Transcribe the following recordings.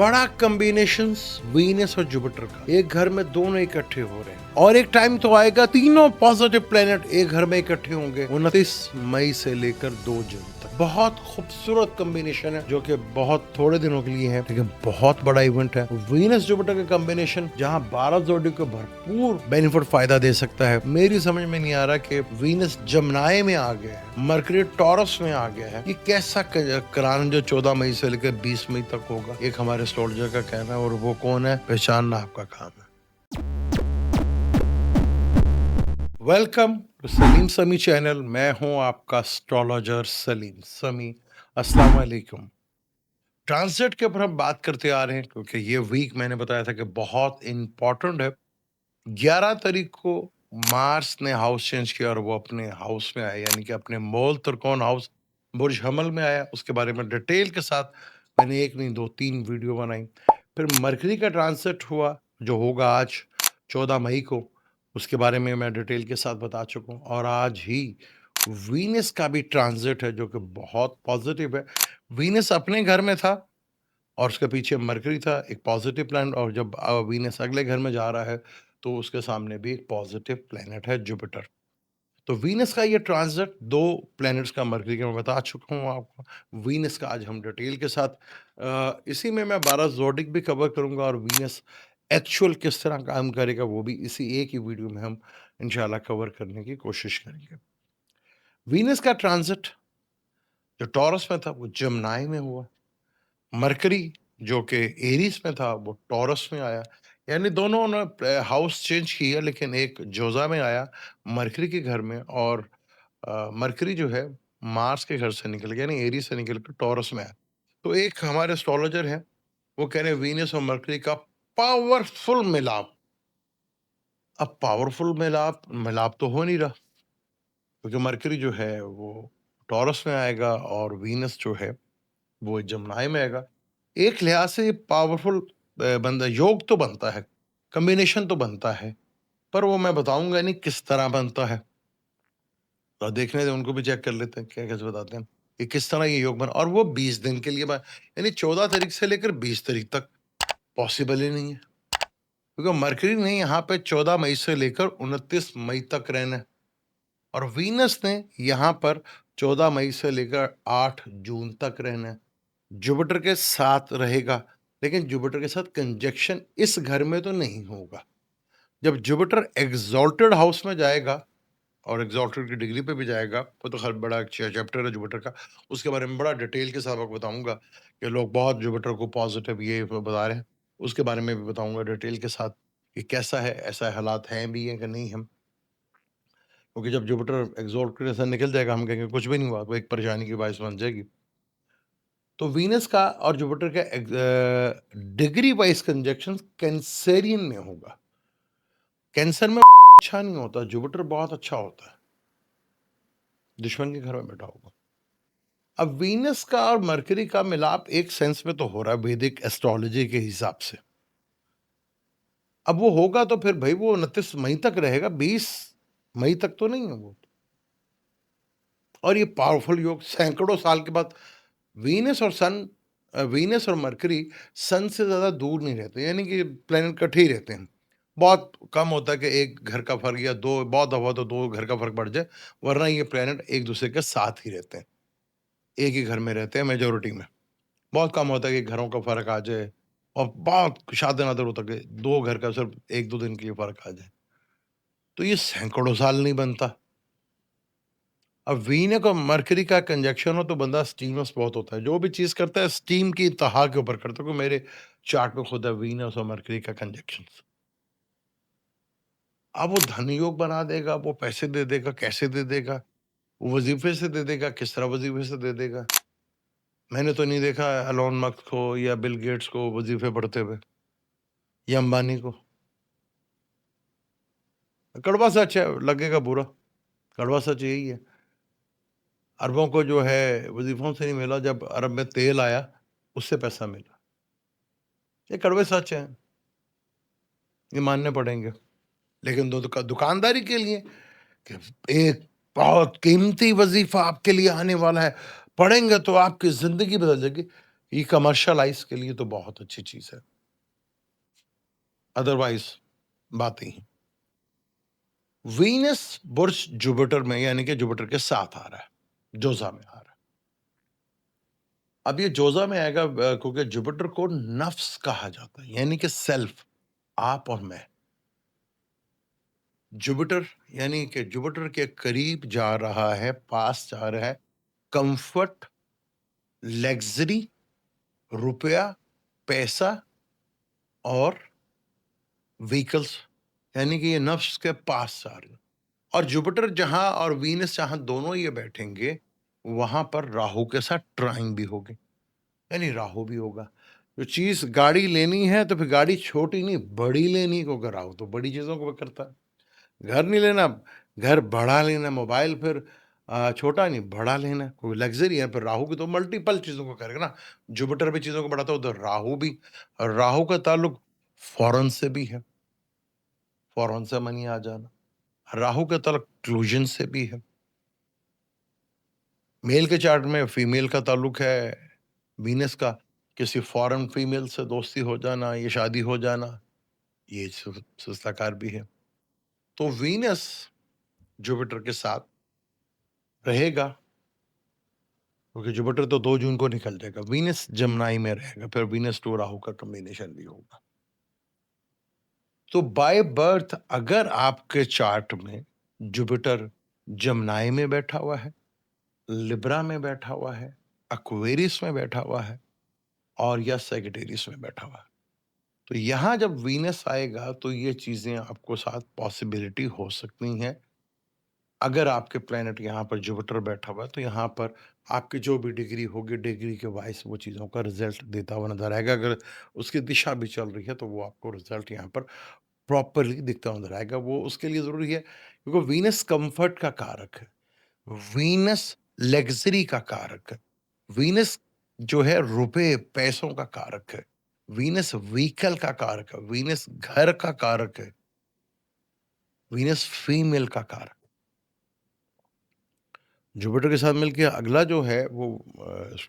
बड़ा combinations Venus और Jupiter का एक घर में दोनों इकट्ठे हो रहे हैं और एक टाइम तो आएगा तीनों पॉजिटिव प्लेनेट एक घर में इकट्ठे होंगे 29 मई से लेकर 2 जून तक। बहुत खूबसूरत कॉम्बिनेशन है जो कि बहुत थोड़े दिनों के लिए है लेकिन बहुत बड़ा इवेंट है। वीनस जुपिटर का कॉम्बिनेशन जहां 12 जोड़ी को भरपूर बेनिफिट फायदा दे सकता है। मेरी समझ में नहीं आ रहा कि वीनस जमनाए में आ गया है, मरकरी टॉरस में आ गया है, ये कैसा करान जो 14 मई से लेकर 20 मई तक होगा। एक हमारे एस्ट्रोलॉजर का कहना है और वो कौन है पहचानना आपका काम है। वेलकम टू सलीम समी चैनल। मैं हूं आपका एस्ट्रोलॉजर सलीम समी। अस्सलाम वालेकुम। ट्रांजिट के ऊपर हम बात करते आ रहे हैं क्योंकि ये वीक मैंने बताया था कि बहुत इंपॉर्टेंट है। 11 तारीख को मार्स ने हाउस चेंज किया और वो अपने हाउस में आया, यानी कि अपने मूल त्रिकोण हाउस बुर्ज हमल में आया। उसके बारे में डिटेल के साथ मैंने एक नहीं 2-3 वीडियो बनाई। फिर मरकरी का ट्रांजिट हुआ जो होगा आज 14 मई को, उसके बारे में मैं डिटेल के साथ बता चुका हूँ। और आज ही वीनस का भी ट्रांजिट है जो कि बहुत पॉजिटिव है। वीनस अपने घर में था और उसके पीछे मरकरी था, एक पॉजिटिव प्लैनेट, और जब वीनस अगले घर में जा रहा है तो उसके सामने भी एक पॉजिटिव प्लैनेट है जुपिटर। तो वीनस का ये ट्रांजिट दो प्लैनेट्स का मरकरी का मैं बता चुका हूँ आपको। वीनस का आज हम डिटेल के साथ इसी में मैं 12 ज़ोडिक भी कवर करूंगा और वीनस एक्चुअल किस तरह काम करेगा वो भी इसी एक ही वीडियो में हम इंशाल्लाह कवर करने की कोशिश करेंगे। वीनस का ट्रांजिट जो टॉरस में था वो जमनाई में हुआ। मरकरी जो कि एरीज में था वो टॉरस में आया। यानी दोनों ने हाउस चेंज किया लेकिन एक जोजा में आया मरकरी के घर में, और मरकरी जो है मार्स के घर से निकल गया, यानी एरीज से निकल कर टॉरस में आया। तो एक हमारे एस्ट्रोलॉजर हैं वो कह रहे हैं वीनस और मरकरी का पावरफुल मिलाप। अब पावरफुल मिलाप मिलाप तो हो नहीं रहा क्योंकि मरकरी जो है वो टॉरस में आएगा और वीनस जो है वो जमनाई में आएगा। एक लिहाज से ये पावरफुल बनता योग तो बनता है, कॉम्बिनेशन तो बनता है, पर वो मैं बताऊंगा नहीं किस तरह बनता है। तो देखने दें, उनको भी चेक कर लेते हैं क्या कैसे बताते हैं कि किस तरह ये योग बना। और वो 20 दिन के लिए यानी 14 तारीख से लेकर 20 तारीख तक पॉसिबल ही नहीं है क्योंकि मरकरी ने यहाँ पे 14 मई से लेकर 29 मई तक रहना है और वीनस ने यहाँ पर 14 मई से लेकर 8 जून तक रहना है। जुपिटर के साथ रहेगा लेकिन जुपिटर के साथ कंजक्शन इस घर में तो नहीं होगा। जब जुपिटर एग्जॉल्टेड हाउस में जाएगा और एग्जॉल्टेड की डिग्री पे भी जाएगा, वो तो हर बड़ा चैप्टर है जुपिटर का, उसके बारे में बड़ा डिटेल के साथ आपको बताऊंगा कि लोग बहुत जुपिटर को पॉजिटिव ये बता रहे हैं। उसके बारे में भी बताऊंगा डिटेल के साथ कि कैसा है, ऐसा हालात हैं भी हैं कि नहीं हम, क्योंकि जब जुपिटर एग्जॉल्टेड से निकल जाएगा हम कहेंगे कुछ भी नहीं हुआ, वो एक परेशानी की बाइस बन जाएगी। तो वीनस का और जुपिटर का डिग्री वाइज कंजक्शन कैंसेरियन में होगा। कैंसर में अच्छा नहीं होता, जुपिटर बहुत अच्छा होता है, दुश्मन के घर में बैठा होगा। अब वीनस का और मरकरी का मिलाप एक सेंस में तो हो रहा है वैदिक एस्ट्रोलॉजी के हिसाब से। अब वो होगा तो फिर भाई वो 29 मई तक रहेगा, 20 मई तक तो नहीं है वो। और ये पावरफुल योग सैकड़ों साल के बाद वीनस और सन वीनस और मरकरी सन से ज़्यादा दूर नहीं रहते, यानी कि प्लैनेट इकट्ठे ही रहते हैं। बहुत कम होता है कि एक घर का फर्क या दो, बहुत दफा तो दो घर का फर्क पड़ जाए, वरना ये प्लैनेट एक दूसरे के साथ ही रहते हैं, एक ही घर में रहते हैं मेजोरिटी में। बहुत कम होता है कि घरों का फर्क आ जाए और बहुत शादे नादर होता है कि दो घर का सिर्फ 1-2 दिन के लिए फर्क आ जाए। तो ये सैकड़ों साल नहीं बनता। अब वीनस और मरकरी का कंजक्शन हो तो बंदा स्टीमस बहुत होता है, जो भी चीज करता है स्टीम की इंतहा के ऊपर करता है। क्योंकि मेरे चार्ट में खुद है वीनस और मरकरी का कंजक्शन। अब वो धन योग बना देगा, वो पैसे दे देगा, कैसे दे देगा, वो वजीफे से दे देगा, किस तरह वजीफे से दे देगा। मैंने तो नहीं देखा एलोन मस्क को या बिल गेट्स को वजीफे पढ़ते हुए, या अंबानी को। कड़वा सच है, लगेगा बुरा, कड़वा सच यही है। अरबों को जो है वजीफों से नहीं मिला, जब अरब में तेल आया उससे पैसा मिला। ये कड़वे सच हैं, ये मानने पड़ेंगे। लेकिन दुकानदारी के लिए कि एक बहुत कीमती वजीफा आपके लिए आने वाला है, पढ़ेंगे तो आपकी जिंदगी बदल जाएगी, ये कमर्शियलाइज़ के लिए तो बहुत अच्छी चीज़ है, अदरवाइज़ बात नहीं है। वीनस बुर्ज जुपिटर में यानी कि जुपिटर के साथ आ रहा है, जोज़ा में आ रहा है। अब ये जोज़ा में आएगा क्योंकि जुपिटर को नफ्स कहा जाता है, यानी कि सेल्फ, आप और मैं। जुपिटर यानी कि जुपिटर के करीब जा रहा है, पास जा रहा है, कम्फर्ट, लग्ज़री, रुपया, पैसा और व्हीकल्स, यानी कि ये नफ्स के पास जा रहे हैं। और जुपिटर जहाँ और वीनस जहाँ दोनों ये बैठेंगे, वहाँ पर राहु के साथ ट्राइन भी होगी, यानी राहु भी होगा। जो चीज़ गाड़ी लेनी है तो फिर गाड़ी छोटी नहीं, बड़ी लेनी, क्योंकि राहु तो बड़ी चीज़ों को करता है। घर नहीं लेना, घर बड़ा लेना, मोबाइल फिर छोटा नहीं, बड़ा लेना, कोई लग्ज़री है, फिर राहु भी तो मल्टीपल चीज़ों को करेगा ना। जुपिटर भी चीज़ों को बढ़ाता है, उधर राहु भी। और राहु का ताल्लुक फ़ॉरेन से भी है, फ़ॉरेन से मनी आ जाना। राहु का ताल्लुक क्लूजन से भी है। मेल के चार्ट में फीमेल का ताल्लुक है वीनस का, किसी फॉरेन फीमेल से दोस्ती हो जाना, ये शादी हो जाना, ये सिलसिलाकार भी है। तो वीनस जुपिटर के साथ रहेगा, क्योंकि जुपिटर तो 2 जून को निकल जाएगा। वीनस जमनाई में रहेगा, फिर वीनस टू राहु का कॉम्बिनेशन भी होगा। तो बाय बर्थ अगर आपके चार्ट में जुपिटर जमनाई में बैठा हुआ है, लिब्रा में बैठा हुआ है, एक्वेरियस में बैठा हुआ है और या सैजिटेरियस में बैठा हुआ है, तो यहाँ जब वीनस आएगा तो ये चीज़ें आपको साथ पॉसिबिलिटी हो सकती हैं। अगर आपके प्लैनेट यहाँ पर जुपिटर बैठा हुआ है, तो यहाँ पर आपकी जो भी डिग्री होगी, डिग्री के वाइस वो चीज़ों का रिज़ल्ट देता हुआ नज़र आएगा। अगर उसकी दिशा भी चल रही है, तो वो आपको रिज़ल्ट यहाँ पर प्रॉपरली दिखता हुआ नज़र आएगा। वो उसके लिए ज़रूरी है, क्योंकि वीनस कम्फ़र्ट का कारक है, वीनस लग्ज़री का कारक है, वीनस जो है रुपए, पैसों का कारक है, वीनस व्हीकल का कारक है, वीनस घर का कारक है, वीनस फीमेल का कारक। जुपिटर के साथ मिलके अगला जो है वो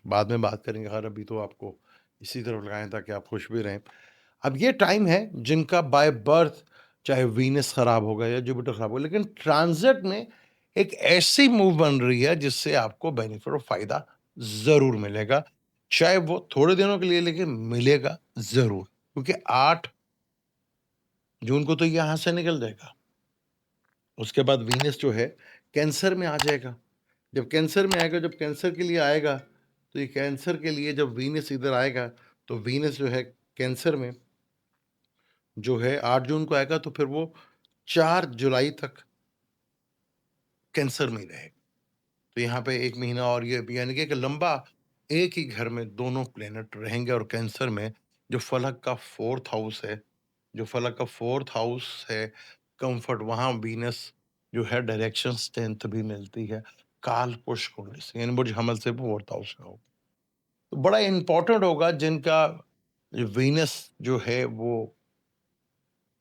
बाद में बात करेंगे, खैर अभी तो आपको इसी तरफ लगाएँ ताकि आप खुश भी रहें। अब ये टाइम है जिनका बाय बर्थ चाहे वीनस खराब होगा या जुपिटर खराब होगा, लेकिन ट्रांज़िट में एक ऐसी मूव बन रही है जिससे आपको बेनिफिट और फ़ायदा ज़रूर मिलेगा। चाहे वो थोड़े दिनों के लिए, लेकिन मिलेगा ज़रूर। क्योंकि 8 जून को तो ये यहाँ से निकल जाएगा। उसके बाद वीनस जो है कैंसर में आ जाएगा। जब कैंसर में आएगा, जब कैंसर के लिए आएगा, तो ये कैंसर के लिए जब वीनस इधर आएगा, तो वीनस जो है कैंसर में जो है 8 जून को आएगा, तो फिर वो 4 जुलाई तक कैंसर में ही रहेगा। तो यहाँ पे 1 महीना और ये भी, यानी कि एक लंबा एक ही घर में दोनों प्लैनेट रहेंगे। और कैंसर में जो फलक का 4th हाउस है, जो फलक का 4th हाउस है कम्फर्ट, वहाँ वीनस जो है डायरेक्शन स्ट्रेंथ भी मिलती है काल पुरुष कुंडली से, यानी बुर्ज हमल से 4th हाउस में होगा। तो बड़ा इम्पोर्टेंट होगा जिनका वीनस जो है वो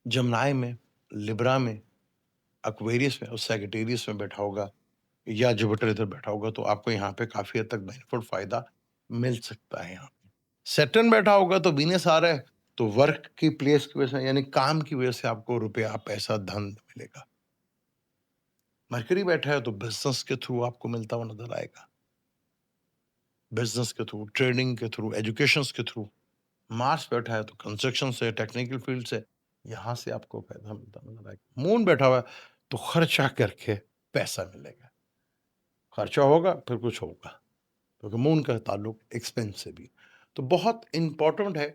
जमनाई में, लिब्रा में, एक्वेरियस में और सैजिटेरियस में बैठा होगा या जुपिटर इधर बैठा होगा, तो आपको यहाँ पे काफ़ी हद तक बेनिफिट फ़ायदा मिल सकता है यहाँ पे। सैटर्न बैठा होगा तो वीनस आ रहा है, तो वर्क की प्लेस की वजह से, यानी काम की वजह से आपको रुपया, पैसा, धन मिलेगा। मरकरी बैठा है तो बिज़नेस के थ्रू आपको मिलता हुआ नज़र आएगा। बिज़नेस के थ्रू, ट्रेडिंग के थ्रू, एजुकेशंस के थ्रू। मार्स बैठा है तो कंस्ट्रक्शन से, टेक्निकल फील्ड से, यहाँ से आपको फ़ायदा मिलता नज़र आएगा। मून बैठा हुआ है तो खर्चा करके पैसा मिलेगा। खर्चा होगा, फिर कुछ होगा। क्योंकि मून का ताल्लुक एक्सपेंस से भी। तो बहुत इम्पोर्टेंट है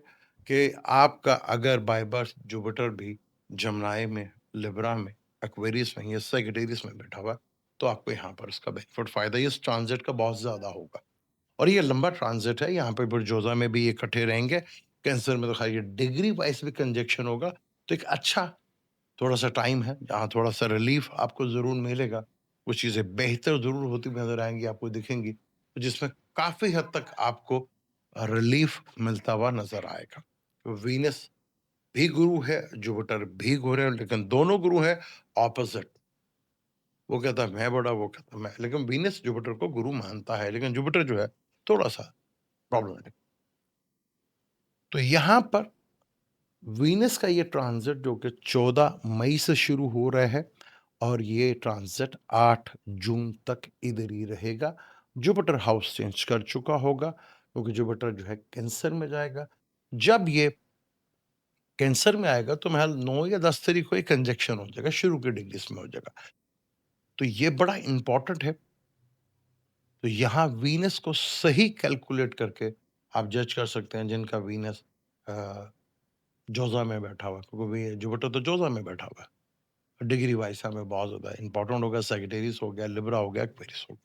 कि आपका अगर बाय बर्थ जुपिटर भी जमनाई में, लिब्रा में, एक्वेरियस में या सैजिटेरियस में बैठा हुआ है, तो आपको यहाँ पर इसका बेनिफिट फ़ायदा इस ट्रांज़िट का बहुत ज़्यादा होगा। और ये लंबा ट्रांज़िट है, यहाँ पे बुर्जोज़ा में भी ये इकट्ठे रहेंगे, कैंसर में तो ख़ैर ये डिग्री वाइज़ भी कंजंक्शन होगा, तो एक अच्छा थोड़ा-सा टाइम है, जहाँ थोड़ा-सा रिलीफ़ आपको ज़रूर मिलेगा। कुछ चीज़ें बेहतर ज़रूर होती हुई नज़र आएँगी, आपको दिखेंगी, जिसमें काफ़ी हद तक आपको रिलीफ़ मिलता हुआ नज़र आएगा। तो वीनस भी गुरु है, जुपिटर भी गुरु है, लेकिन दोनों गुरु हैं ऑपोज़िट। वो कहता है मैं बड़ा, वो कहता है मैं, लेकिन वीनस जुपिटर को गुरु मानता है, लेकिन जुपिटर जो है थोड़ा-सा प्रॉब्लमैटिक। तो यहाँ पर वीनस का ये ट्रांज़िट जो कि 14 मई से शुरू हो रहा है और ये ट्रांज़िट 8 जून तक इधर ही रहेगा। जुपिटर हाउस चेंज कर चुका होगा क्योंकि जुपिटर जो है कैंसर में जाएगा। जब ये कैंसर में आएगा तो महज़ 9 या 10 तारीख को ये कंजंक्शन हो जाएगा, शुरू के डिग्रीज़ में हो जाएगा। तो ये बड़ा इम्पोर्टेंट है। तो यहाँ वीनस को सही कैलकुलेट करके आप जज कर सकते हैं जिनका वीनस अ, जोज़ा में बैठा हुआ है, क्योंकि वे जुपिटर तो जोज़ा में बैठा हुआ है। डिग्री वाइज़ हमें बहुत ज़्यादा इम्पोर्टेंट हो गया, सैजिटेरियस हो गया, लिब्रा हो गया, एक्वेरियस हो गया।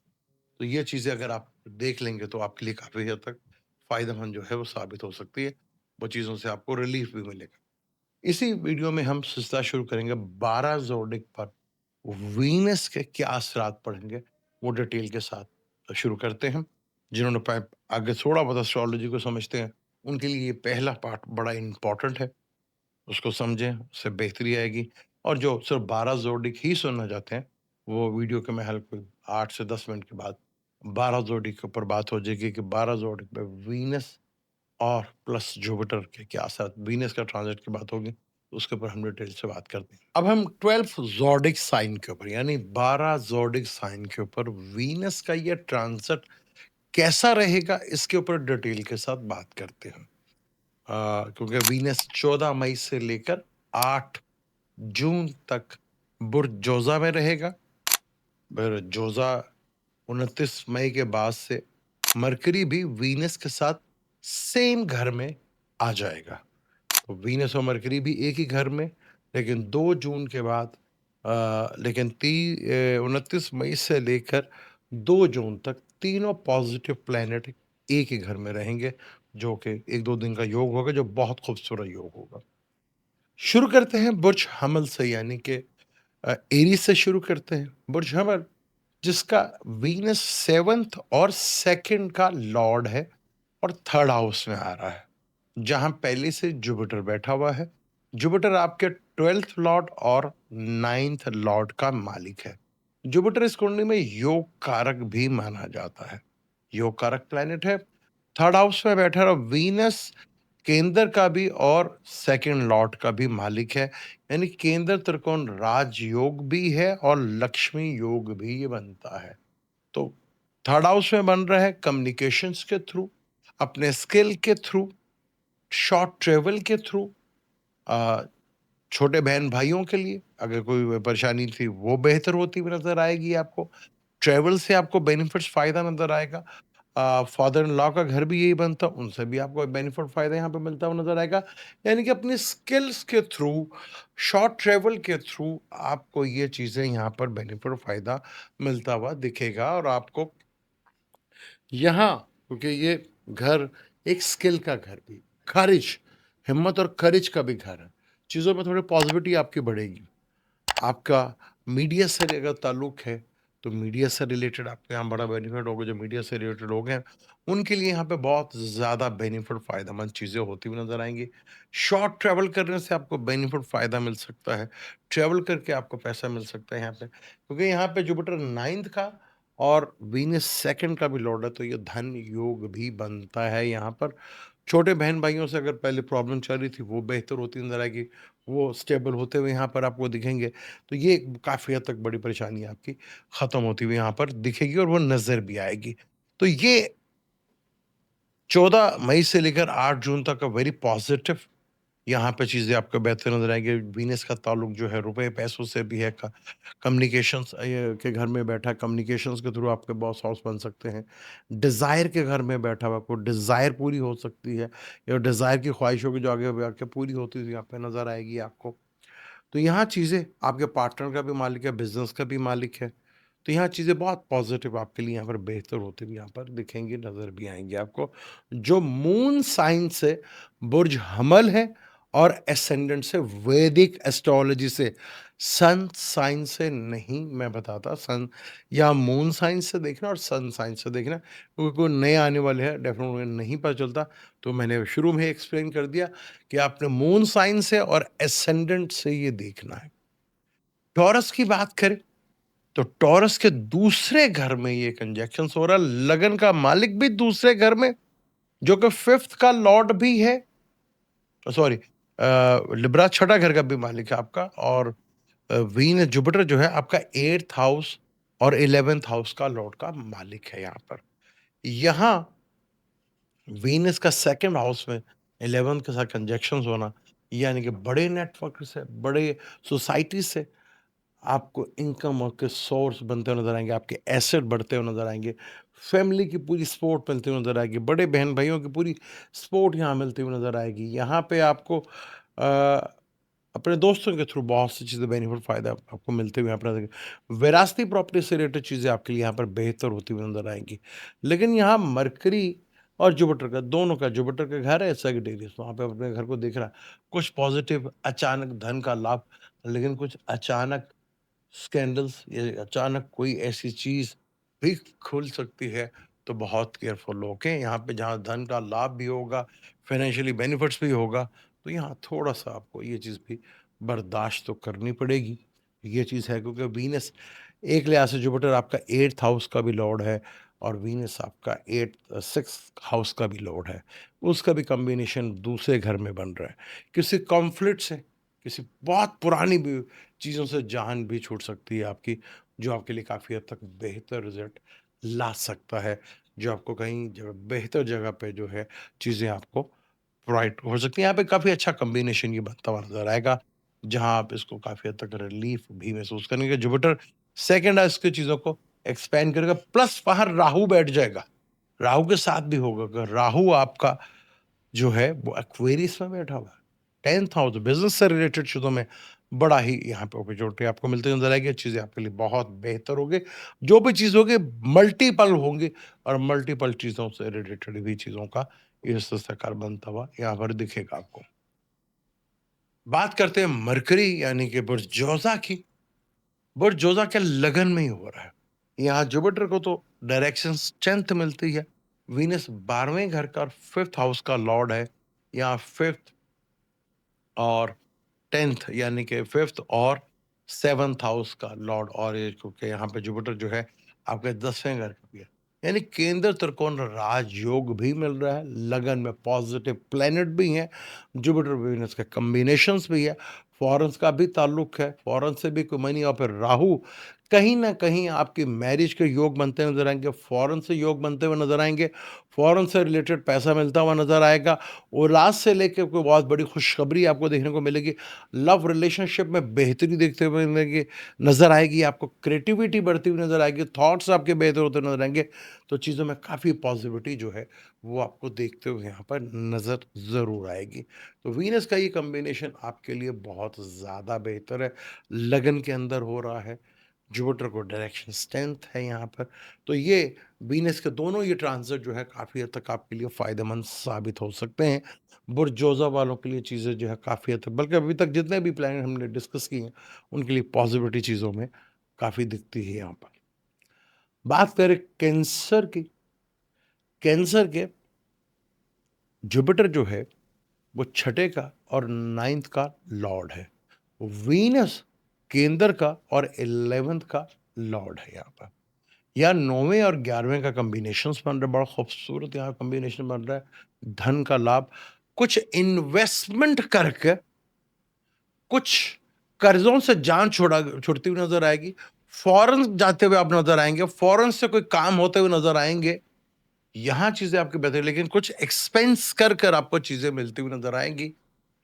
तो ये चीज़ें अगर आप देख लेंगे तो आपके लिए काफ़ी हद तक फ़ायदेमंद जो है वो साबित हो सकती है। वो चीज़ों से आपको रिलीफ़ भी मिलेगा। इसी वीडियो में हम सिलसिला शुरू करेंगे 12 ज़ोडिक पर वीनस के क्या असरात पड़ेंगे, वो डिटेल के साथ शुरू करते हैं। जिन्होंने आगे थोड़ा बहुत एस्ट्रोलॉजी को समझते हैं, उनके लिए ये पहला पार्ट बड़ा इम्पोर्टेंट है। उसको समझें, उससे बेहतरी आएगी। और जो सिर्फ 12 ज़ोडिक ही सुनना चाहते हैं, वो वीडियो के महज़ कोई 8 से 10 मिनट के बाद 12 ज़ोडिक के ऊपर बात हो जाएगी कि 12 ज़ोडिक पे वीनस और प्लस जुपिटर के क्या साथ वीनस का ट्रांजिट की बात होगी, तो उसके ऊपर हम डिटेल से बात करते हैं। अब हम 12 ज़ोडिक साइन के ऊपर यानी 12 ज़ोडिक साइन के ऊपर वीनस का ये ट्रांजिट कैसा रहेगा, इसके ऊपर डिटेल के साथ बात करते हैं। क्योंकि वीनस 14 मई से लेकर 8 जून तक बुर्ज जोज़ा में रहेगा। फिर जोज़ा 29 मई के बाद से मरकरी भी वीनस के साथ सेम घर में आ जाएगा। तो वीनस और मरकरी भी एक ही घर में, लेकिन 2 जून के बाद लेकिन 29 मई से लेकर 2 जून तक तीनों पॉजिटिव प्लैनेट एक ही घर में रहेंगे, जो कि 1-2 दिन का योग होगा, जो बहुत खूबसूरत योग होगा। शुरू करते हैं बुर्ज हमल से, यानी कि एरीज से शुरू करते हैं। बुर्ज हमल जिसका वीनस 7th और 2nd का लॉर्ड है और 3rd हाउस में आ रहा है, जहां पहले से जुपिटर बैठा हुआ है। जुपिटर आपके 12th लॉर्ड और 9th लॉर्ड का मालिक है। जुपिटर इस कुंडली में योग कारक भी माना जाता है, योग कारक प्लैनेट है। 3rd हाउस में बैठा रहा वीनस केंद्र का भी और 2nd लॉर्ड का भी मालिक है, यानी केंद्र त्रिकोण राजयोग भी है और लक्ष्मी योग भी ये बनता है। तो 3rd हाउस में बन रहा है कम्युनिकेशंस के थ्रू, अपने स्किल के थ्रू, शॉर्ट ट्रेवल के थ्रू, अ, छोटे बहन-भाइयों के लिए अगर कोई परेशानी थी वो बेहतर होती हुई नज़र आएगी आपको। ट्रैवल से आपको बेनिफिट्स फ़ायदा नज़र आएगा। फादर इन लॉ का घर भी यही बनता, उनसे भी आपको बेनिफिट फ़ायदा यहाँ पे मिलता हुआ नज़र आएगा। यानी कि अपनी स्किल्स के थ्रू, शॉर्ट ट्रैवल के थ्रू आपको ये चीज़ें यहाँ पर बेनिफिट फ़ायदा मिलता हुआ दिखेगा। और आपको यहाँ, क्योंकि ये घर एक स्किल का घर भी, करेज, हिम्मत और करेज का भी घर है। चीज़ों में थोड़ी पॉज़िटिविटी आपकी बढ़ेगी। आपका मीडिया से अगर ताल्लुक है, तो मीडिया से रिलेटेड आपको यहाँ बड़ा बेनिफिट होगा। जो मीडिया से रिलेटेड लोग हैं, उनके लिए यहाँ पे बहुत ज़्यादा बेनिफिट फ़ायदेमंद चीज़ें होती हुई नज़र आएँगी। शॉर्ट ट्रैवल करने से आपको बेनिफिट फ़ायदा मिल सकता है। ट्रैवल करके आपको पैसा मिल सकता है यहाँ पे, क्योंकि यहाँ पे जुपिटर 9th का और वीनस 2nd का भी लॉर्ड है, तो ये धन योग भी बनता है यहाँ पर। छोटे बहन-भाइयों से अगर पहले प्रॉब्लम चल रही थी, वो बेहतर होती नज़र आएगी, वो स्टेबल होते हुए यहाँ पर आपको दिखेंगे। तो ये काफ़ी हद तक बड़ी परेशानी आपकी ख़त्म होती हुई यहाँ पर दिखेगी और वो नज़र भी आएगी। तो ये 14 मई से लेकर 8 जून तक का वेरी पॉज़िटिव यहाँ पे चीज़ें आपको बेहतर नज़र आएँगी। वीनस का ताल्लुक जो है रुपए पैसों से भी है, क कम्युनिकेशंस के घर में बैठा है, कम्युनिकेशंस के थ्रू आपके बॉस हाउस बन सकते हैं। डिज़ायर के घर में बैठा हुआ, कोई डिज़ायर पूरी हो सकती है, या डिज़ायर की ख्वाहिश होगी जो आगे जाके पूरी होती हुई यहाँ पे नज़र आएगी आपको। तो यहाँ चीज़ें आपके पार्टनर का भी मालिक है, बिज़नेस का भी मालिक है। तो यहाँ चीज़ें बहुत पॉज़िटिव आपके लिए यहाँ पर बेहतर होती हुई यहाँ पर दिखेंगी, नज़र भी आएँगी आपको। जो मून साइन से बुर्ज हमल है और एसेंडेंट से वैदिक एस्ट्रोलॉजी से, सन साइन से नहीं मैं बताता। सन या मून साइन से देखना और सन साइन से देखना, क्योंकि कोई नए आने वाले हैं डेफ़िनेटली उन्हें नहीं पता चलता। तो मैंने शुरू में ही एक्सप्लेन कर दिया कि आपने मून साइन से और एसेंडेंट से ये देखना है। टॉरस की बात करें, तो टॉरस के दूसरे घर में ये कंजक्शंस हो रहा है, लगन का मालिक भी दूसरे घर में, जो कि 5th का लॉर्ड भी है। सॉरी, लिब्रा छठा घर का भी मालिक है आपका, और वीन जुपिटर जो है आपका 8th हाउस और 11th हाउस का लॉर्ड का मालिक है यहाँ पर। यहाँ वीनस का सेकंड हाउस में 11th के साथ कंजक्शंस होना, यानी कि बड़े नेटवर्क से, बड़े सोसाइटी से आपको इनकम और के सोर्स बनते हुए नज़र आएँगे, आपके एसेट बढ़ते हुए नज़र आएँगे, फैमिली की पूरी सपोर्ट मिलती हुई नज़र आएगी, बड़े बहन-भाइयों की पूरी सपोर्ट यहाँ मिलती हुई नज़र आएगी। यहाँ पे आपको अपने दोस्तों के थ्रू बहुत सी चीज़ें बेनिफिट फ़ायदा आपको मिलते हुए अपना विरासती प्रॉपर्टी से रिलेटेड चीज़ें आपके लिए यहाँ पर बेहतर होती हुई नज़र आएँगी। लेकिन यहाँ मरकरी और जुपिटर का, दोनों का, जुपिटर का घर है सैजिटेरियस, वहाँ पे अपने घर को देख रहा है। कुछ पॉज़िटिव अचानक धन का लाभ, लेकिन कुछ अचानक स्कैंडल्स या अचानक कोई ऐसी चीज़ भी खुल सकती है, तो बहुत केयरफुल होके यहाँ पे, जहाँ धन का लाभ भी होगा, फाइनेंशियली बेनिफिट्स भी होगा, तो यहाँ थोड़ा-सा आपको ये चीज़ भी बर्दाश्त तो करनी पड़ेगी। ये चीज़ है क्योंकि वीनस एक लिहाज़ से जुपिटर आपका 8th हाउस का भी लॉर्ड है और वीनस आपका 6th हाउस का भी लॉर्ड है। उसका भी कॉम्बिनेशन दूसरे घर में बन रहा है। किसी कॉन्फ्लिक्ट से, किसी बहुत पुरानी भी चीज़ों से जान भी छूट सकती है आपकी, जो आपके लिए काफ़ी हद तक बेहतर रिज़ल्ट ला सकता है, जो आपको कहीं बेहतर जगह पे जो है चीज़ें आपको प्रोवाइड हो सकती है। यहाँ पे काफ़ी अच्छा कॉम्बिनेशन ये बनता हुआ नज़र आएगा, जहाँ आप इसको काफ़ी हद तक रिलीफ़ भी महसूस करेंगे। जुपिटर सेकंड हाउस की चीज़ों को एक्सपैंड करेगा, प्लस बाहर राहु बैठ जाएगा। राहु के साथ भी होगा, अगर राहु आपका जो है वो एक्वेरियस में बैठा हुआ है। 10th हाउस बिज़नेस से रिलेटेड चीज़ों में बड़ा ही यहाँ पे अपॉर्च्युनिटी आपको मिलती नज़र आएगी, चीज़ें आपके लिए बहुत बेहतर होंगी। जो भी चीज़ होगी मल्टीपल होंगी और मल्टीपल चीज़ों से रिलेटेड भी चीज़ों का ये सकार बनता हुआ यहाँ पर दिखेगा आपको। बात करते हैं मरकरी यानी कि बुर्जोज़ा की। बुर्जोज़ा क्या लगन में ही हो रहा है। यहाँ जुपिटर को तो डायरेक्शन स्ट्रेंथ मिलती है। वीनस 12वें घर का और 5th हाउस का लॉर्ड है। यहाँ 5th और 10th यानी कि 5th और 7th हाउस का लॉर्ड, और ये क्योंकि यहाँ पे जुपिटर जो है आपके 10वें घर का भी है। यानी केंद्र त्रिकोण राजयोग भी मिल रहा है, लगन में पॉजिटिव प्लैनेट भी हैं, जुपिटर वीनस के कॉम्बिनेशंस भी है, फॉरेन का भी ताल्लुक है, फॉरेन से भी कोई मनी, और फिर राहु कहीं न कहीं आपकी मैरिज के योग बनते नज़र आएँगे, फॉरेन से योग बनते हुए नज़र आएँगे, फॉरेन से रिलेटेड पैसा मिलता हुआ नज़र आएगा, और आज से लेके कोई बहुत बड़ी खुशखबरी आपको देखने को मिलेगी। लव रिलेशनशिप में बेहतरी देखते हुए मिलेगी, नज़र आएगी, आपको क्रिएटिविटी बढ़ती हुई नज़र आएगी, थॉट्स आपके बेहतर होते नज़र आएँगे, तो चीज़ों में काफ़ी पॉज़िटिविटी जो है, वो आपको देखते हुए यहाँ पर नज़र ज़रूर आएगी। तो वीनस का ये कॉम्बिनेशन आपके लिए बहुत ज़्यादा बेहतर है, लगन के अंदर हो रहा है, जुपिटर को डायरेक्शन स्ट्रेंथ है यहाँ पर, तो ये वीनस के दोनों ये ट्रांज़िट जो है काफ़ी हद तक आपके लिए फ़ायदेमंद साबित हो सकते हैं। बुर्जोज़ा वालों के लिए चीज़ें जो है काफ़ी हद तक, बल्कि अभी तक जितने भी प्लैनेट हमने डिस्कस किए हैं, उनके लिए पॉज़िटिविटी चीज़ों में काफ़ी दिखती है यहाँ पर। बात करें कैंसर की, कैंसर के जुपिटर जो है वो छठे का और 9th का लॉर्ड है। वीनस केंद्र का और 11th का लॉर्ड है यहाँ पर। यहाँ 9वें और 11वें का कॉम्बिनेशंस बन रहा है, बड़ा खूबसूरत यहाँ कॉम्बिनेशन बन रहा है। धन का लाभ, कुछ इन्वेस्टमेंट करके कुछ कर्ज़ों से जान छुड़ती हुई नज़र आएगी। फ़ॉरेन जाते हुए आप नज़र आएँगे, फ़ॉरेन से कोई काम होते हुए नज़र आएँगे। यहाँ चीज़ें आपकी बेहतर, लेकिन कुछ एक्सपेंस कर आपको चीज़ें मिलती हुई नज़र आएँगी।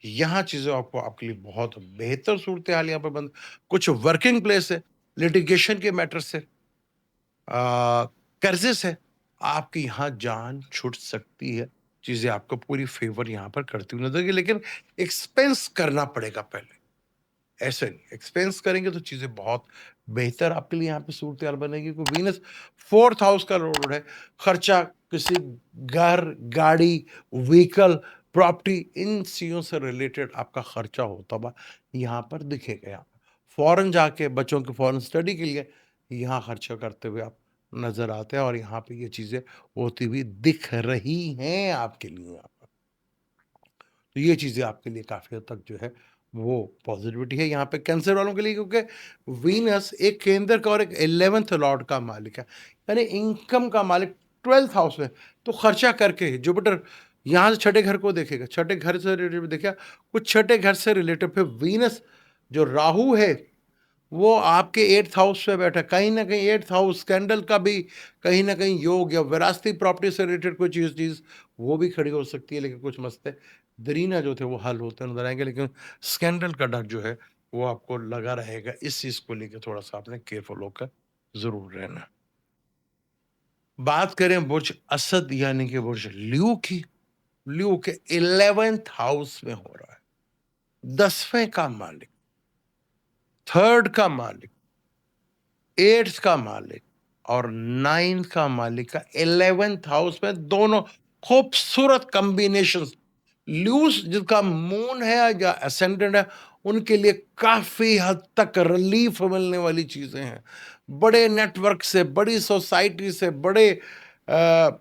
यहाँ चीज़ें आपको आपके लिए बहुत बेहतर सूरत-ए-हाल यहाँ पे बन, कुछ वर्किंग प्लेस है, लिटिगेशन के मैटर से, कर्ज़े से आपकी यहाँ जान छूट सकती है। चीज़ें आपको पूरी फ़ेवर यहाँ पर करती हुई नज़र आएगी, लेकिन एक्सपेंस करना पड़ेगा पहले। ऐसे नहीं, एक्सपेंस करेंगे तो चीज़ें बहुत बेहतर आपके लिए यहाँ पे सूरत-ए-हाल बनेगी, क्योंकि वीनस 4th हाउस का लॉर्ड है। खर्चा किसी घर, गाड़ी, व्हीकल, प्रॉपर्टी, इन चीज़ों से रिलेटेड आपका खर्चा होता हुआ यहाँ पर दिखेगा यहाँ पे। फ़ॉरेन जाके बच्चों की फ़ॉरेन स्टडी के लिए यहाँ खर्चा करते हुए आप नज़र आते हैं, और यहाँ पे ये चीज़ें होती हुई दिख रही हैं आपके लिए यहाँ पर। तो ये चीज़ें आपके लिए काफ़ी हद तक जो है वो पॉज़िटिविटी है यहाँ पे कैंसर वालों के लिए, क्योंकि वीनस एक केंद्र का और एक 11th लॉर्ड का मालिक है। यानी इनकम का मालिक 12th हाउस में, तो खर्चा करके जुपिटर यहाँ से छठे घर को देखेगा, छठे घर से रिलेटेड देखिए, कुछ छठे घर से रिलेटेड फिर वीनस जो राहु है, वो आपके 8th हाउस पे बैठा है। कहीं न कहीं 8th हाउस स्कैंडल का भी कहीं न कहीं योग या विरासती प्रॉपर्टी से रिलेटेड कोई चीज़ वो भी खड़ी हो सकती है, लेकिन कुछ मसले दरीना जो थे वो हल होते नज़र आएँगे, लेकिन स्कैंडल का डर जो है, वो आपको लगा रहेगा। इस चीज़ को लेके थोड़ा-सा आपने केयरफुल होकर ज़रूर रहना। बात करें बुर्ज असद यानी कि बुर्ज लियो की, लियो के 11th हाउस में हो रहा है। 10वें का मालिक, 3rd का मालिक, 8th का मालिक और 9th का मालिक का 11th हाउस में दोनों खूबसूरत कॉम्बिनेशंस। ल्यूस जिनका मून है या असेंडेंट है, उनके लिए काफी हद तक रिलीफ मिलने वाली चीजें हैं। बड़े नेटवर्क से, बड़ी सोसाइटी से, अ,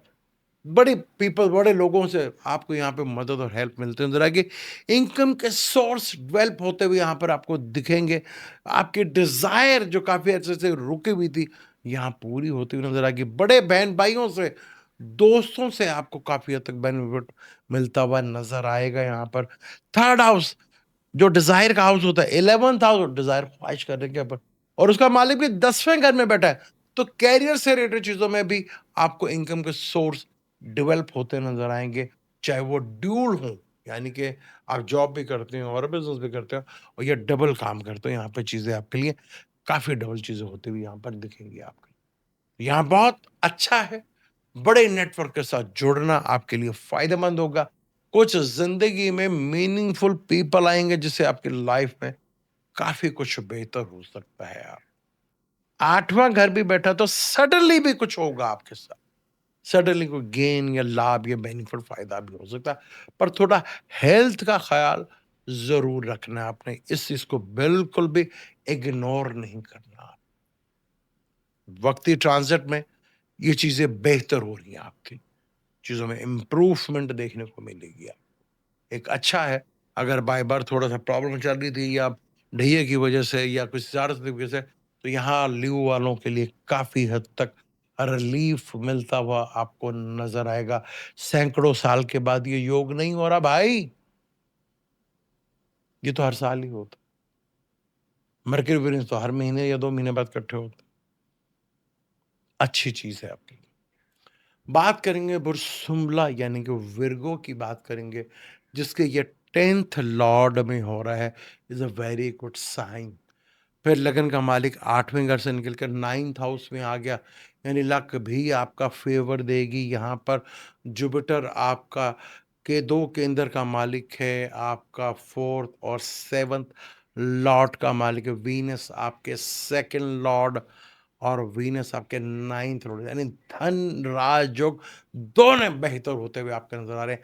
बड़े पीपल, बड़े लोगों से आपको यहाँ पे मदद और हेल्प मिलते हैं। जरा कि इनकम के सोर्स डेवलप होते हुए यहाँ पर आपको दिखेंगे। आपकी डिजायर जो काफी अच्छे से रुकी हुई थी, यहाँ पूरी होती हुई नजर आएगी। बड़े बहन भाइयों से, दोस्तों से आपको काफी हद तक बेनिफिट मिलता हुआ नजर आएगा। यहाँ पर 3rd हाउस जो डिजायर का हाउस होता है, 11th हाउस डिजायर ख्वाहिश करने के ऊपर, और उसका मालिक भी 10वें घर में बैठा है। तो कैरियर से रिलेटेड चीजों में भी आपको इनकम के सोर्स डेवलप होते नजर आएंगे, चाहे वो ड्यूल हो, यानी कि आप जॉब भी करते हो और बिजनेस भी करते हो और ये डबल काम करते हो। यहाँ पे चीजें आपके लिए काफी डबल चीजें होती हुई यहाँ पर दिखेंगी आपको। यहाँ बहुत अच्छा है। बड़े नेटवर्क के साथ जुड़ना आपके लिए फायदेमंद होगा। कुछ जिंदगी में मीनिंगफुल पीपल आएंगे जिससे आपकी लाइफ में काफी कुछ बेहतर हो सकता है। आप 8वां घर भी बैठा तो सडनली भी कुछ होगा आपके साथ। सडनली कोई गेन या लाभ या बेनिफिट फायदा भी हो सकता है, पर थोड़ा हेल्थ का ख्याल जरूर रखना है आपने। इस चीज को बिल्कुल भी इग्नोर नहीं करना। वक्ती ट्रांजिट में ये चीजें बेहतर हो रही हैं, आपकी चीजों में इम्प्रूवमेंट देखने को मिलेगी। एक अच्छा है, अगर बाय बर्थ थोड़ा-सा प्रॉब्लम चल रही थी या ढैया की वजह से या कुछ ज़्यादा की वजह से, तो यहाँ ल्यू वालों के लिए काफ़ी हद तक रिलीफ मिलता हुआ आपको नज़र आएगा। सैकड़ों साल के बाद ये योग नहीं हो रहा भाई, ये तो हर साल ही होता है। मर्क्यूरी वीनस तो हर महीने या 2 महीने बाद इकट्ठे होते हैं। अच्छी चीज़ है आपके लिए। बात करेंगे बुर्ज शुम्ला यानी कि विर्गो की बात करेंगे, जिसके ये 10th लॉर्ड में हो रहा है, is a very good sign. फिर लगन का मालिक 8वें घर से निकलकर 9th हाउस में आ गया, यानी लक भी आपका फेवर देगी। यहाँ पर जुपिटर आपका के 2 केंद्र का मालिक है, आपका 4th और 7th लॉर्ड का मालिक है। वीनस आपके 2nd लॉर्ड और वीनस आपके 9th लॉर्ड, यानी धन राजयोग दोनों बेहतर होते हुए आपके नजर आ रहे हैं।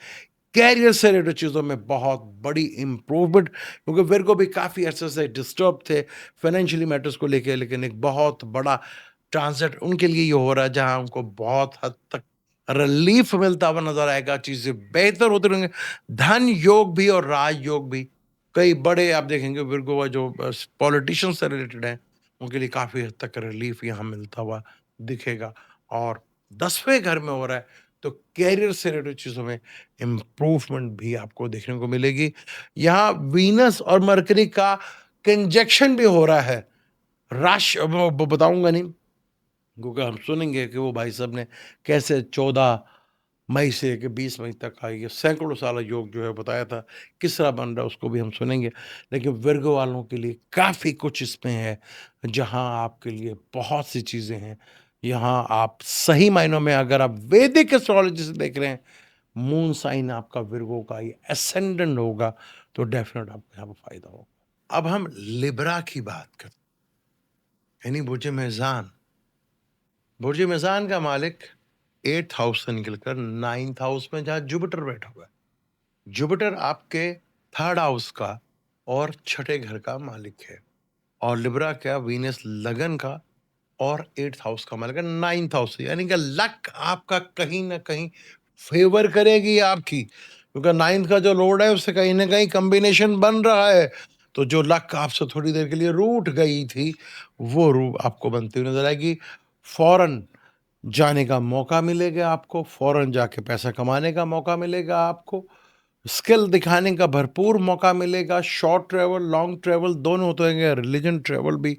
कैरियर से रिलेटेड चीज़ों में बहुत बड़ी इम्प्रूवमेंट, क्योंकि विर्गो भी काफ़ी अरसे से डिस्टर्ब थे फाइनेंशियली मैटर्स को लेके, लेकिन एक बहुत बड़ा ट्रांजिट उनके लिए ये हो रहा है जहां उनको बहुत हद तक रिलीफ मिलता हुआ नजर आएगा। चीज़ें बेहतर होती रहेंगे। धन योग भी और राज योग भी, कई बड़े आप देखेंगे विर्गो जो पॉलिटिशियन से रिलेटेड हैं, उनके लिए काफ़ी हद तक रिलीफ यहाँ मिलता हुआ दिखेगा। और 10वें घर में हो रहा है, तो कैरियर से रिलेटेड चीज़ों में इम्प्रूवमेंट भी आपको देखने को मिलेगी। यहाँ वीनस और मरकरी का कंजक्शन भी हो रहा है। वो बताऊंगा नहीं, क्योंकि हम सुनेंगे कि वो भाई साहब ने कैसे 14 मई से लेकर 20 मई तक का ये सैकड़ों साल योग जो है बताया था, किस तरह बन रहा है उसको भी हम सुनेंगे। लेकिन वर्ग वालों के लिए काफ़ी कुछ इसमें है, जहाँ आपके लिए बहुत सी चीज़ें हैं। यहाँ आप सही मायनों में अगर आप वैदिक एस्ट्रोलॉजी से देख रहे हैं, मून साइन आपका विर्गो का ये असेंडेंट होगा, तो डेफिनेट आपको यहाँ पर फायदा होगा। अब हम लिब्रा की बात करते हैं, यानी बुर्ज मेज़ान। बुर्ज मेज़ान का मालिक 8th हाउस से निकलकर 9th हाउस में जहाँ जुपिटर बैठा हुआ है। जुपिटर आपके 3rd हाउस का और छठे घर का मालिक है। और लिब्रा क्या, वीनस लगन का और 8th हाउस का मालिक है 9th हाउस से, यानी कि लक आपका कहीं ना कहीं फेवर करेगी आपकी, क्योंकि 9th का जो लॉर्ड है उससे कहीं ना कहीं कॉम्बिनेशन बन रहा है। तो जो लक आपसे थोड़ी देर के लिए रूठ गई थी, वो रू आपको बनती हुई नजर आएगी। फौरन जाने का मौका मिलेगा आपको, फ़ॉरेन जाके पैसा कमाने का मौका मिलेगा आपको, स्किल दिखाने का भरपूर मौका मिलेगा, शॉर्ट ट्रैवल, लॉन्ग ट्रैवल दोनों होते होंगे, रिलीजन ट्रैवल भी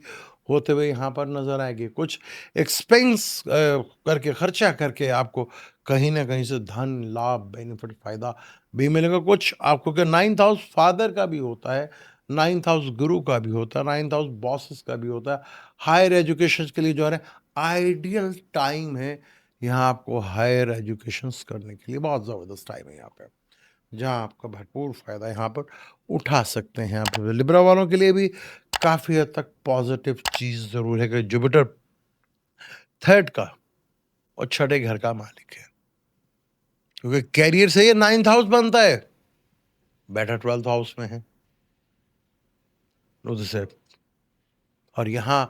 होते हुए यहाँ पर नज़र आएँगे। कुछ एक्सपेंस करके खर्चा करके आपको कहीं न कहीं से धन, लाभ, बेनिफिट, फ़ायदा भी मिलेगा। कुछ आपको क्या नाइन्थ हाउस फ़ादर का भी होता है, नाइन्थ हाउस गुरु का भी होता है, नाइन्थ हाउस बॉसेस का भी होता है। हायर एजुकेशन के लिए जो है आइडियल टाइम है, यहाँ आपको हायर एजुकेशंस करने के लिए बहुत ज़बरदस्त टाइम है यहाँ पे। जहाँ आपका भरपूर फ़ायदा यहाँ पर उठा सकते हैं आप। लिब्रा वालों के लिए भी काफ़ी हद तक पॉज़िटिव चीज़ ज़रूर है कि जुपिटर 3rd का और छठे घर का मालिक है। क्योंकि करियर से ये 9th हाउस बनता है, बेटा 12th हाउस में है। उधर और यहाँ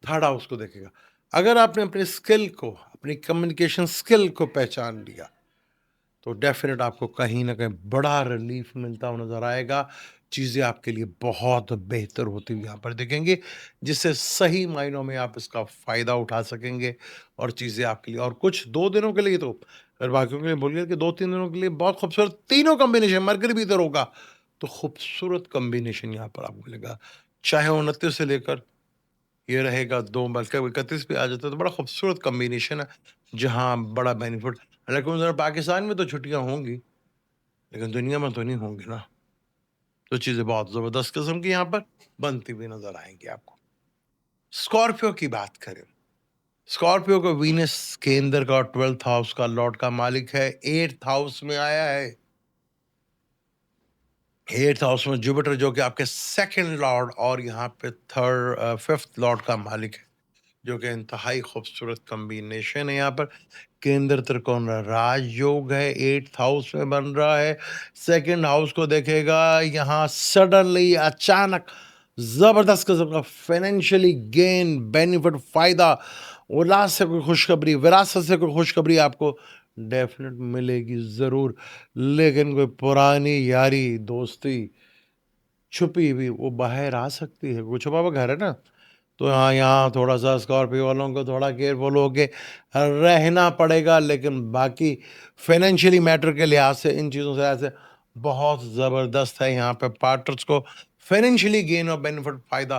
3rd हाउस को देखेगा। अगर आपने अपने स्किल को, अपनी कम्युनिकेशन स्किल को पहचान लिया, तो डेफ़िनेट आपको कहीं न कहीं बड़ा रिलीफ़ मिलता हुआ नज़र आएगा। चीज़ें आपके लिए बहुत बेहतर होती हुई यहाँ पर दिखेंगी, जिससे सही मायनों में आप इसका फ़ायदा उठा सकेंगे और चीज़ें आपके लिए और कुछ 2 दिनों के लिए तो अगर बाकियों के लिए बोलिए कि 2-3 दिनों के लिए बहुत खूबसूरत तीनों कॉम्बिनेशन मरकरी भी इधर होगा, तो खूबसूरत कॉम्बिनेशन यहाँ पर आपको मिलेगा। चाहे 29 से लेकर ये रहेगा 2 बल्कि 31 पे आ जाता है तो बड़ा खूबसूरत कॉम्बिनेशन है, जहाँ बड़ा बेनिफिट हालाँकि उधर पाकिस्तान में तो छुट्टियाँ होंगी, लेकिन दुनिया में तो नहीं होंगी ना। तो चीज़ें बहुत ज़बरदस्त किस्म की यहाँ पर बनती हुई नज़र आएँगी आपको। स्कॉर्पियो की बात करें, स्कॉर्पियो को वीनस केंद्र का 12th हाउस का लॉर्ड का मालिक है, 8th हाउस में आया है। 8th हाउस में जुपिटर जो कि आपके 2nd लॉर्ड और यहाँ पे 5th लॉर्ड का मालिक है। जो कि इंतहाई खूबसूरत कॉम्बिनेशन है यहाँ पर। केंद्र त्रिकोण राजयोग है, 8th हाउस में बन रहा है। 2nd हाउस को देखेगा यहाँ सडनली अचानक ज़बरदस्त किस्म का फाइनेंशियली गेन, बेनिफिट, फ़ायदा, उल्लास से कोई खुशखबरी, विरासत से कोई खुशखबरी आपको डेफ़िनेट मिलेगी ज़रूर। लेकिन कोई पुरानी यारी, दोस्ती छुपी हुई वो बाहर आ सकती है। वो छुपा हुआ घर है ना? तो हाँ, यहाँ थोड़ा-सा स्कॉर्पियो वालों को थोड़ा केयरफुल होके रहना पड़ेगा, लेकिन बाकी फाइनेंशियली मैटर के लिहाज से इन चीज़ों से ऐसे बहुत ज़बरदस्त है यहाँ पे पार्टनर्स को फाइनेंशियली गेन और बेनिफिट फ़ायदा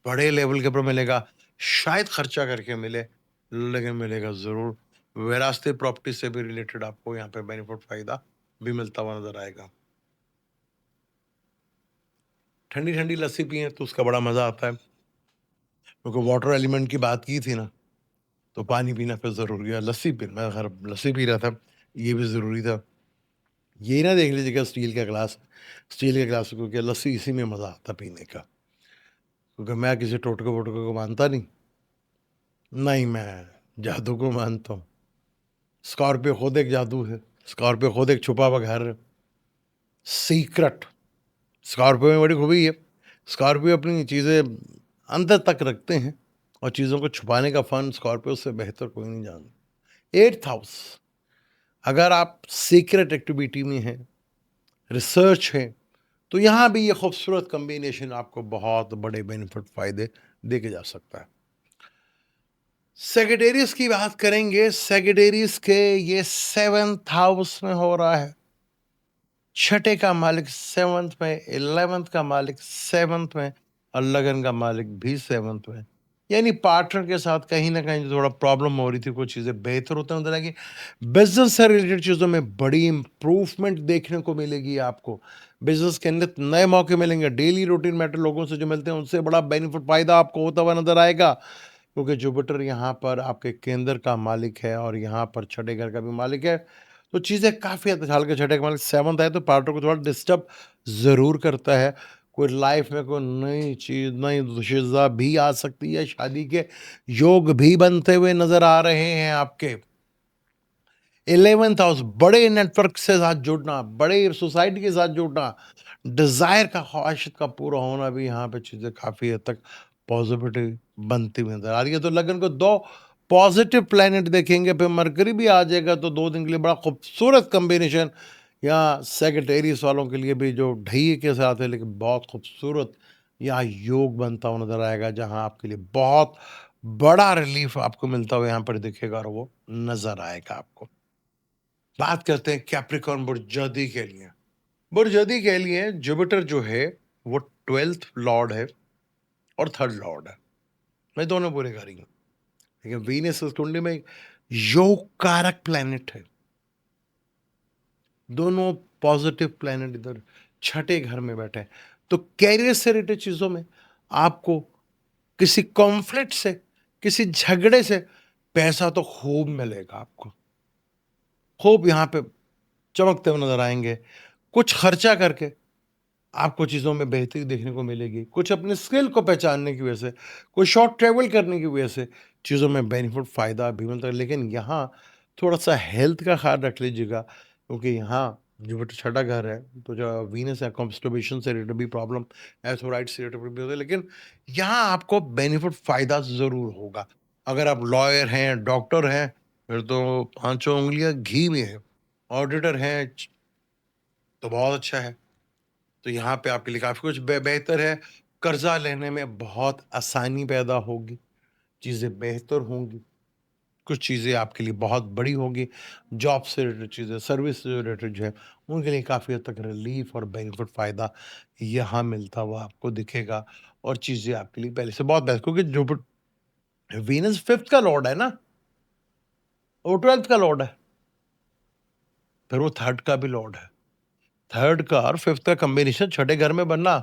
बड़े लेवल के ऊपर मिलेगा। शायद खर्चा करके मिले, लेकिन मिलेगा ज़रूर। विरासती प्रॉपर्टी से भी रिलेटेड आपको यहाँ पे बेनिफिट फ़ायदा भी मिलता हुआ नज़र आएगा। ठंडी-ठंडी लस्सी पिएँ तो उसका बड़ा मज़ा आता है। क्योंकि वाटर एलिमेंट की बात की थी ना, तो पानी पीना फिर ज़रूरी है। लस्सी पी मैं खैर लस्सी पी रहा था, ये भी ज़रूरी था। ये ना देख लीजिएगा स्टील का ग्लास, स्टील के ग्लास को क्या लस्सी इसी में मज़ा आता पीने का। क्योंकि मैं किसी टोटके-वोटके को मानता नहीं। नहीं, मैं जादू को मानता हूँ। स्कॉर्पियो खुद एक जादू है। स्कॉर्पियो खुद एक छुपा हुआ घर है। सीक्रेट स्कॉर्पियो में बड़ी खूबी है। स्कॉर्पियो अपनी चीज़ें अंदर तक रखते हैं और चीज़ों को छुपाने का फ़न स्कॉर्पियो से बेहतर कोई नहीं जानता। 8th हाउस अगर आप सीक्रेट एक्टिविटी में हैं, रिसर्च है, तो यहाँ भी ये खूबसूरत कॉम्बिनेशन आपको बहुत बड़े बेनिफिट फ़ायदे देके जा सकता है। सेजिटेरियस की बात करेंगे, सेजिटेरियस के ये 7th हाउस में हो रहा है। छठे का मालिक 7th में, 11th का मालिक 7th में और लगन का मालिक भी 7th में। यानी पार्टनर के साथ कहीं न कहीं जो थोड़ा प्रॉब्लम हो रही थी, कुछ चीज़ें बेहतर होते हैं, कि बिज़नेस से रिलेटेड चीज़ों में बड़ी इम्प्रूवमेंट देखने को मिलेगी आपको। बिज़नेस के अंदर नए मौके मिलेंगे, डेली रूटीन मैटर लोगों से जो मिलते हैं, उनसे बड़ा बेनिफिट फ़ायदा आपको होता हुआ नज़र आएगा। क्योंकि जुपिटर यहाँ पर आपके केंद्र का मालिक है और यहाँ पर छठे घर का भी मालिक है। तो चीज़ें काफ़ी हद तक हालाँकि छठे का मालिक 7th है तो पार्टनर को थोड़ा डिस्टर्ब ज़रूर करता है। कोई लाइफ़ में कोई नई चीज़, नई दुशिज़ा भी आ सकती है, शादी के योग भी बनते हुए नज़र आ रहे हैं आपके। 11th हाउस बड़े नेटवर्क से साथ जुड़ना, बड़े सोसाइटी के साथ जुड़ना, डिज़ायर का ख्वाहिश का पूरा होना भी यहाँ पे चीज़ें काफ़ी हद तक पॉज़िटिव बनती हुई नज़र आ रही है। तो लगन को 2 पॉज़िटिव प्लैनेट देखेंगे, फिर मरकरी भी आ जाएगा तो 2 दिन के लिए बड़ा खूबसूरत कॉम्बिनेशन यहाँ सेजिटेरियस वालों के लिए भी जो ढैए के साथ है, लेकिन बहुत खूबसूरत यहाँ योग बनता हुआ नज़र आएगा, जहाँ आपके लिए बहुत बड़ा रिलीफ आपको मिलता हुआ यहाँ पर दिखेगा और वो नज़र आएगा आपको। बात करते हैं कैप्रिकॉर्न बुर्जदी के लिए। बुर्जदी के लिए जुपिटर जो है वो 12th लॉर्ड है और 3rd लॉर्ड है। मैं दोनों पूरे करेंगे। लेकिन वीनस इस कुंडली में योग कारक प्लैनेट है। दोनों पॉजिटिव प्लैनेट इधर छठे घर में बैठे हैं। तो कैरियर से रिलेटेड चीजों में आपको किसी कॉन्फ्लिक्ट से, किसी झगड़े से पैसा तो खूब मिलेगा आपको। खूब यहाँ पे चमकते हुए नजर आएंगे। कुछ खर्चा करके आपको चीज़ों में बेहतरी देखने को मिलेगी। कुछ अपने स्किल को पहचानने की वजह से, कोई शॉर्ट ट्रैवल करने की वजह से चीज़ों में बेनिफिट फ़ायदा भी मिलता है। लेकिन यहाँ थोड़ा-सा हेल्थ का ख़्याल रख लीजिएगा, क्योंकि यहाँ जुपिटर छठा घर है, तो जो वीनस है कॉन्स्टिपेशन से रिलेटेड भी प्रॉब्लम, एर्थराइटिस से रिलेटेड भी होता है। लेकिन यहाँ आपको बेनिफिट फ़ायदा ज़रूर होगा। अगर आप लॉयर हैं, डॉक्टर हैं, फिर तो पाँचों उँगलियाँ घी में हैं। ऑडिटर हैं, तो बहुत अच्छा है। तो यहाँ पे आपके लिए काफ़ी कुछ बेहतर है। कर्ज़ा लेने में बहुत आसानी पैदा होगी, चीज़ें बेहतर होंगी, कुछ चीज़ें आपके लिए बहुत बड़ी होंगी। जॉब से रिलेटेड चीज़ें, सर्विस से रिलेटेड जो है, उनके लिए काफ़ी हद तक रिलीफ़ और बेनिफिट फ़ायदा यहाँ मिलता हुआ आपको दिखेगा और चीज़ें आपके लिए पहले से बहुत बेहतर, क्योंकि वीनस 5th का लॉर्ड है ना, वो 12th का लॉर्ड है, फिर वो 3rd का भी लॉर्ड है। 3rd का और 5th का कॉम्बिनेशन छठे घर में बनना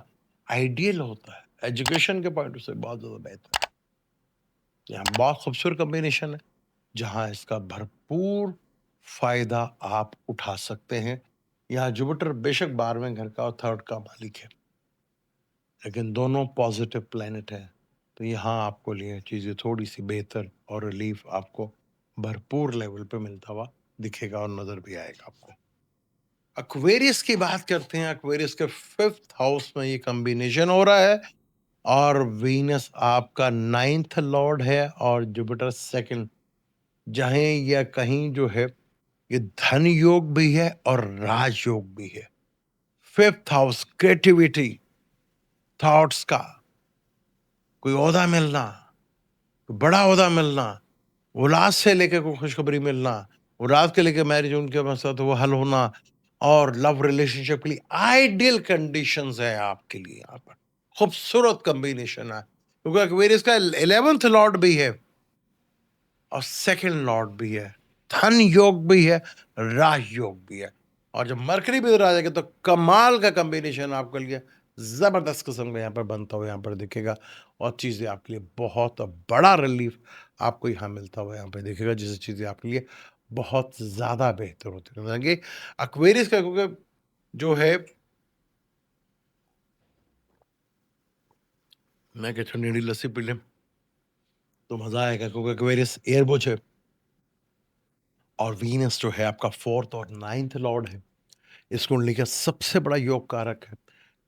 आइडियल होता है। एजुकेशन के पॉइंट से बहुत ज़्यादा बेहतर है। यहाँ बहुत खूबसूरत कॉम्बिनेशन है, जहाँ इसका भरपूर फ़ायदा आप उठा सकते हैं। यहाँ जुपिटर बेशक 12वें घर का और 3rd का मालिक है, लेकिन दोनों पॉज़िटिव प्लैनेट हैं। तो यहाँ आपको लिए चीज़ें थोड़ी-सी बेहतर और रिलीफ़ आपको भरपूर लेवल पे मिलता हुआ दिखेगा और नज़र भी आएगा आपको। एक्वेरियस की बात करते हैं। एक्वेरियस के 5th हाउस में ये कॉम्बिनेशन हो रहा है और वीनस आपका 9th लॉर्ड है और जुपिटर 2nd। जहाँ या कहीं जो है ये धन योग भी है और राजयोग भी है। 5th हाउस क्रिएटिविटी, थॉट्स का कोई ओहदा मिलना, कोई बड़ा ओहदा मिलना, औलाद से लेकर कोई खुशखबरी मिलना, औलाद के लेके मैरिज उनके मसला तो वो हल होना और लव रिलेशनशिप के लिए आइडियल कंडीशंस है आपके लिए यहाँ पर। खूबसूरत कॉम्बिनेशन है, क्योंकि एक्वेरियस का 11th लॉर्ड भी है और 2nd लॉर्ड भी है, धन योग भी है, राजयोग भी है। और जब मरकरी भी उधर आ जाएगा तो कमाल का कॉम्बिनेशन आपके लिए जबरदस्त किस्म का यहाँ पर बनता हुआ यहाँ पर दिखेगा और चीज़ें आपके लिए बहुत बड़ा रिलीफ आपको यहाँ मिलता हुआ यहाँ पे दिखेगा, जिससे चीज़ें आपके लिए बहुत ज़्यादा बेहतर होती रहेंगी। एक्वेरियस का क्योंकि जो है, मैं कहता हूँ नीली लस्सी पी लें तो मज़ा आएगा, क्योंकि एक्वेरियस एयरबोझ है और वीनस जो है आपका 4th और 9th लॉर्ड है। इस कुंडली का सबसे बड़ा योग कारक है।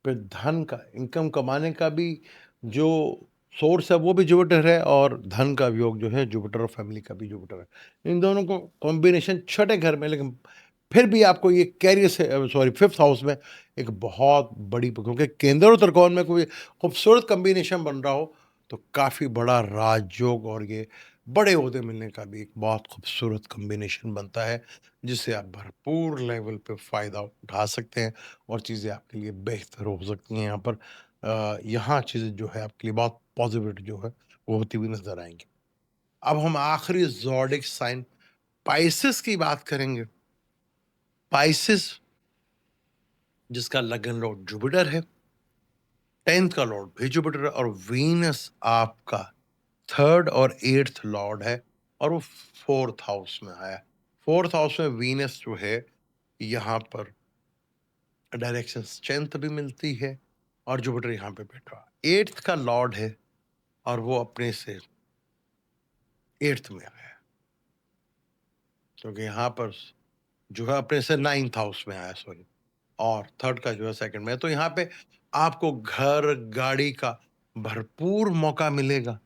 फिर धन का, इनकम कमाने का भी जो सोर्स है वो भी जुपिटर है और धन का योग जो है जुपिटर और फैमिली का भी जुपिटर है। इन दोनों को कॉम्बिनेशन छठे घर में, लेकिन फिर भी आपको ये कैरियर से, सॉरी, 5th हाउस में एक बहुत बड़ी, क्योंकि केंद्र और त्रिकोण में कोई खूबसूरत कॉम्बिनेशन बन रहा हो तो काफ़ी बड़ा राजयोग और ये बड़े ओहदे मिलने का भी एक बहुत खूबसूरत कॉम्बिनेशन बनता है, जिससे आप भरपूर लेवल पे फ़ायदा उठा सकते हैं और चीज़ें आपके लिए बेहतर हो सकती हैं। यहाँ पर यहाँ चीज़ें जो है आपके लिए बहुत पॉजिटिव जो है वो होती हुई नज़र आएँगी। अब हम आखिरी ज़ोडिक साइन पाइसेस की बात करेंगे। पाइसेस जिसका लगन लॉर्ड जुपिटर है, 10th का लॉर्ड भी जुपिटर है और वीनस आपका 3rd और 8th लॉर्ड है और वो 4th हाउस में आया है। 4th हाउस में वीनस जो है यहाँ पर डायरेक्शन स्ट्रेंथ भी मिलती है और जुपिटर यहाँ पे बैठा है। 8th का लॉर्ड है और वो अपने से 8th में आया है, क्योंकि यहाँ पर जो है अपने से 9th हाउस में आया, सॉरी, और 3rd का जो है 2nd में है। तो यहाँ पे आपको घर, गाड़ी का भरपूर मौका मिलेगा।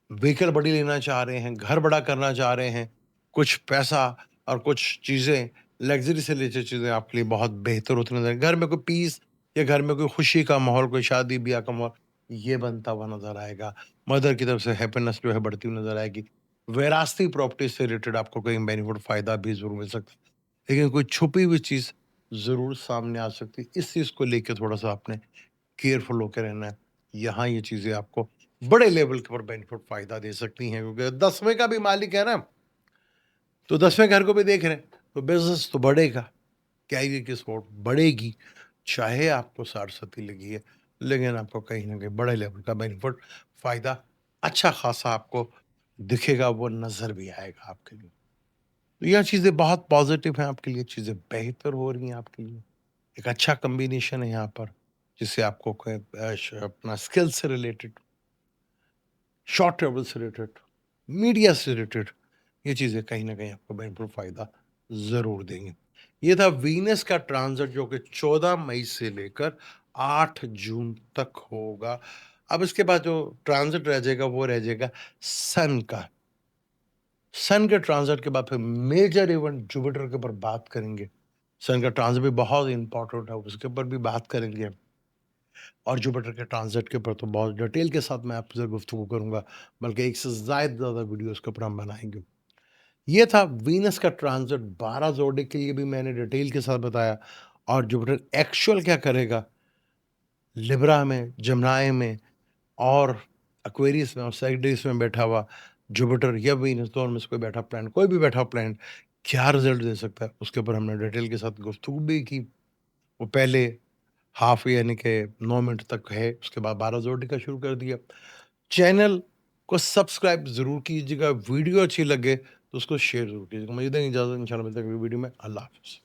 व्हीकल बड़ी लेना चाह रहे हैं, घर बड़ा करना चाह रहे हैं, कुछ पैसा और कुछ चीज़ें, लग्ज़री से रिलेटेड चीज़ें आपके लिए बहुत बेहतर होती नज़र, घर में कोई पीस या घर में कोई खुशी का माहौल, कोई शादी-ब्याह का माहौल, ये बनता हुआ नज़र आएगा। मदर की तरफ से हैप्पीनेस जो है बढ़ती हुई नज़र आएगी। विरासती प्रॉपर्टी से रिलेटेड आपको कहीं बेनिफिट फ़ायदा भी ज़रूर मिल सकता है। लेकिन कोई छुपी हुई चीज़ ज़रूर सामने आ सकती है। इस चीज़ को लेके थोड़ा-सा आपने केयरफुल होके रहना है। यहाँ ये चीज़ें आपको बड़े लेवल के ऊपर बेनिफिट फ़ायदा दे सकती हैं क्योंकि 10वें का भी मालिक है ना, तो 10वें घर को भी देख रहे हैं, तो बिज़नेस तो बढ़ेगा। कहेंगे कि स्पोर्ट बढ़ेगी, चाहे आपको साढ़-सती लगी है, लेकिन आपको कहीं न कहीं बड़े लेवल का बेनिफिट, फ़ायदा अच्छा खासा आपको दिखेगा, वो नज़र भी आएगा आपके लिए। तो यह चीज़ें बहुत पॉज़िटिव हैं आपके लिए, चीज़ें बेहतर हो रही हैं आपके लिए। एक अच्छा कॉम्बिनेशन है यहाँ पर, जिससे आपको अपना स्किल से रिलेटेड, शॉर्ट ट्रैवल से रिलेटेड, मीडिया से रिलेटेड, ये चीज़ें कहीं न कहीं आपको बेनिफिट फ़ायदा ज़रूर देंगी। ये था वीनस का ट्रांज़िट जो कि 14 मई से लेकर 8 जून तक होगा। अब इसके बाद जो ट्रांज़िट रह जाएगा वो रह जाएगा सन का। सन के ट्रांज़िट के बाद फिर मेजर इवेंट जुपिटर के ऊपर बात करेंगे। सन का ट्रांज़िट भी बहुत इम्पोर्टेंट है, उसके ऊपर भी बात करेंगे और जुपिटर के ट्रांज़िट के ऊपर तो बहुत डिटेल के साथ मैं आपसे गुफ्तगू करूँगा, बल्कि एक से ज़्यादा वीडियोज़ के ऊपर हम बनाएँगे। ये था वीनस का ट्रांज़िट 12 ज़ोडिएक के लिए भी मैंने डिटेल के साथ बताया और जुपिटर एक्चुअल क्या करेगा लिब्रा में, जमनाई में और एक्वेरियस में और सैजिटेरियस में बैठा हुआ जुपिटर या वीनस दोनों में से कोई बैठा प्लैनेट, कोई भी बैठा प्लैनेट क्या रिज़ल्ट दे सकता है, उसके ऊपर हमने डिटेल के साथ गुफ्तगू भी की। वो पहले हाफ़ यानी कि 9 मिनट तक है, उसके बाद 12 ज़ोडिएक का शुरू कर दिया। चैनल को सब्सक्राइब ज़रूर कीजिएगा, वीडियो अच्छी लगे तो उसको शेयर ज़रूर कीजिएगा। मुझे दें इजाज़त, इंशाल्लाह मिलते हैं अगली वीडियो में। अल्लाह हाफ़िज़।